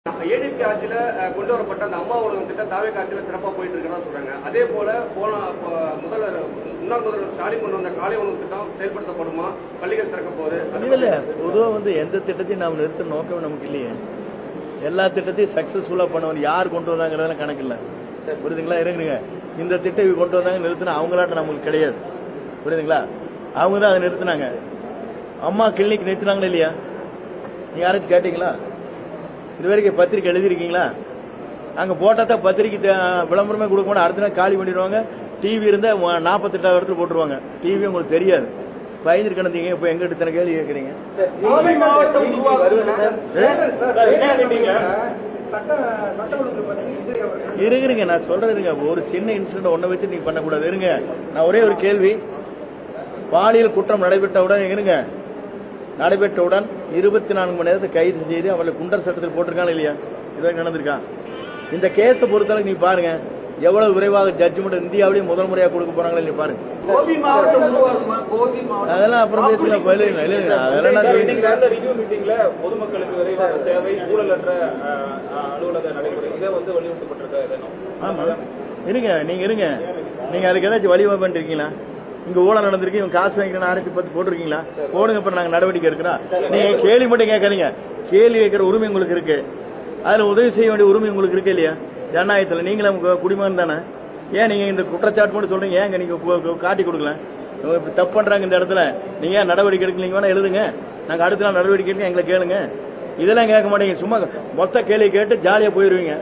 ATP ஆட்சியில கொண்டு வரப்பட்ட அந்த அம்மா உலகம் திட்டம் தாவே ஆட்சியில சிறப்பா போயிட்டு இருக்கிறதா சொல்றாங்க. அதே போல முன்னாள் முதல்வர் ஸ்டாலின் கொண்டு வந்த காலை உணவு திட்டம் செயல்படுத்தப்படுமா? பள்ளிகள் திறக்க போகுது. இல்ல பொதுவா எந்த திட்டத்தையும் நாம் நிறுத்த நோக்கம் நமக்கு இல்லையே. எல்லா திட்டத்தையும் சக்சஸ்ஃபுல்லா பண்ணவன் யார் கொண்டு வந்தாங்கிறதெல்லாம் கணக்கு இல்ல. புரியுதுங்களா? இருங்க, இந்த திட்டம் கொண்டு வந்தாங்க நிறுத்தினா அவங்களாட்ட நமக்கு கிடையாது. புரியுதுங்களா? அவங்க தான் அதை நிறுத்தினாங்க. அம்மா கிளினிக் நிறுத்தினாங்களா இல்லையா? நீங்க யாராச்சும் கேட்டீங்களா? இது வரைக்கும் பத்திரிக்கை எழுதிருக்கீங்களா? அங்க போட்டாதான் பத்திரிக்கை விளம்பரமே கொடுக்க மாட்டோம். அடுத்த நாள் காலி பண்ணிடுவாங்க. டிவி இருந்தா 48 இடத்துல போட்டுருவாங்க. டிவி உங்களுக்கு தெரியாது. பயந்துட்டு கிடந்தீங்க. இப்ப எங்க இத்தனை கேள்வி கேட்கறீங்க? இருங்க, நான் சொல்றேங்க. ஒரு சின்ன இன்சிடென்ட் ஒன்ன வச்சு நீங்க பண்ணக்கூடாது. இருங்க, நான் ஒரே ஒரு கேள்வி. பாலியல் குற்றம் நடைபெற்றவுடன் 24 மணி நேரத்தை கைது செய்து அவர்களை குண்டர் சட்டத்தில் போட்டிருக்காங்க இல்லையா? இதை நடந்திருக்கா? இந்த கேஸை பொறுத்தளவுக்கு நீ பாருங்க, எவ்வளவு விரைவாக ஜட்ஜ்மெண்ட் இந்தியாவிலேயே முதல் முறையாக கொடுக்க போறாங்களா இல்லையா பாருங்க. அதெல்லாம் அப்புறம் பேசலாம். பொதுமக்களுக்கு விரைவாக சேவை, ஊழலற்ற அலுவலக நடைமுறை இதை வலியுறுத்தப்பட்டிருக்க. ஆமா, நீங்க அதுக்கு ஏதாச்சும் வழிவகை இருக்கீங்களா? இங்க ஊழல் நடந்திருக்கு, இவங்க காசு வாங்கிக்கணும் ஆராய்ச்சி பத்தி போட்டிருக்கீங்களா? போடுங்க. இப்ப நாங்க நடவடிக்கை எடுக்கிறோம். நீங்க கேள்வி மட்டும் கேட்கறீங்க. கேள்வி கேட்கிற உரிமை உங்களுக்கு இருக்கு. அதுல உதவி செய்ய வேண்டிய உரிமை உங்களுக்கு இருக்கு இல்லையா? ஜனநாயகத்துல நீங்களும் குடிமகன் தானே. ஏன் நீங்க இந்த குற்றச்சாட்டு மட்டும் சொல்றீங்க? ஏங்க நீங்க காட்டி கொடுக்கல? தப்பு பண்றாங்க இந்த இடத்துல. நீங்க ஏன் நடவடிக்கை எடுக்கலீங்க? வேணா எழுதுங்க, நாங்க அடுத்த நாள் நடவடிக்கை எடுக்க எங்களை கேளுங்க. இதெல்லாம் கேட்க மாட்டீங்க. சும்மா மொத்த கேள்வி கேட்டு ஜாலியா போயிருவீங்க.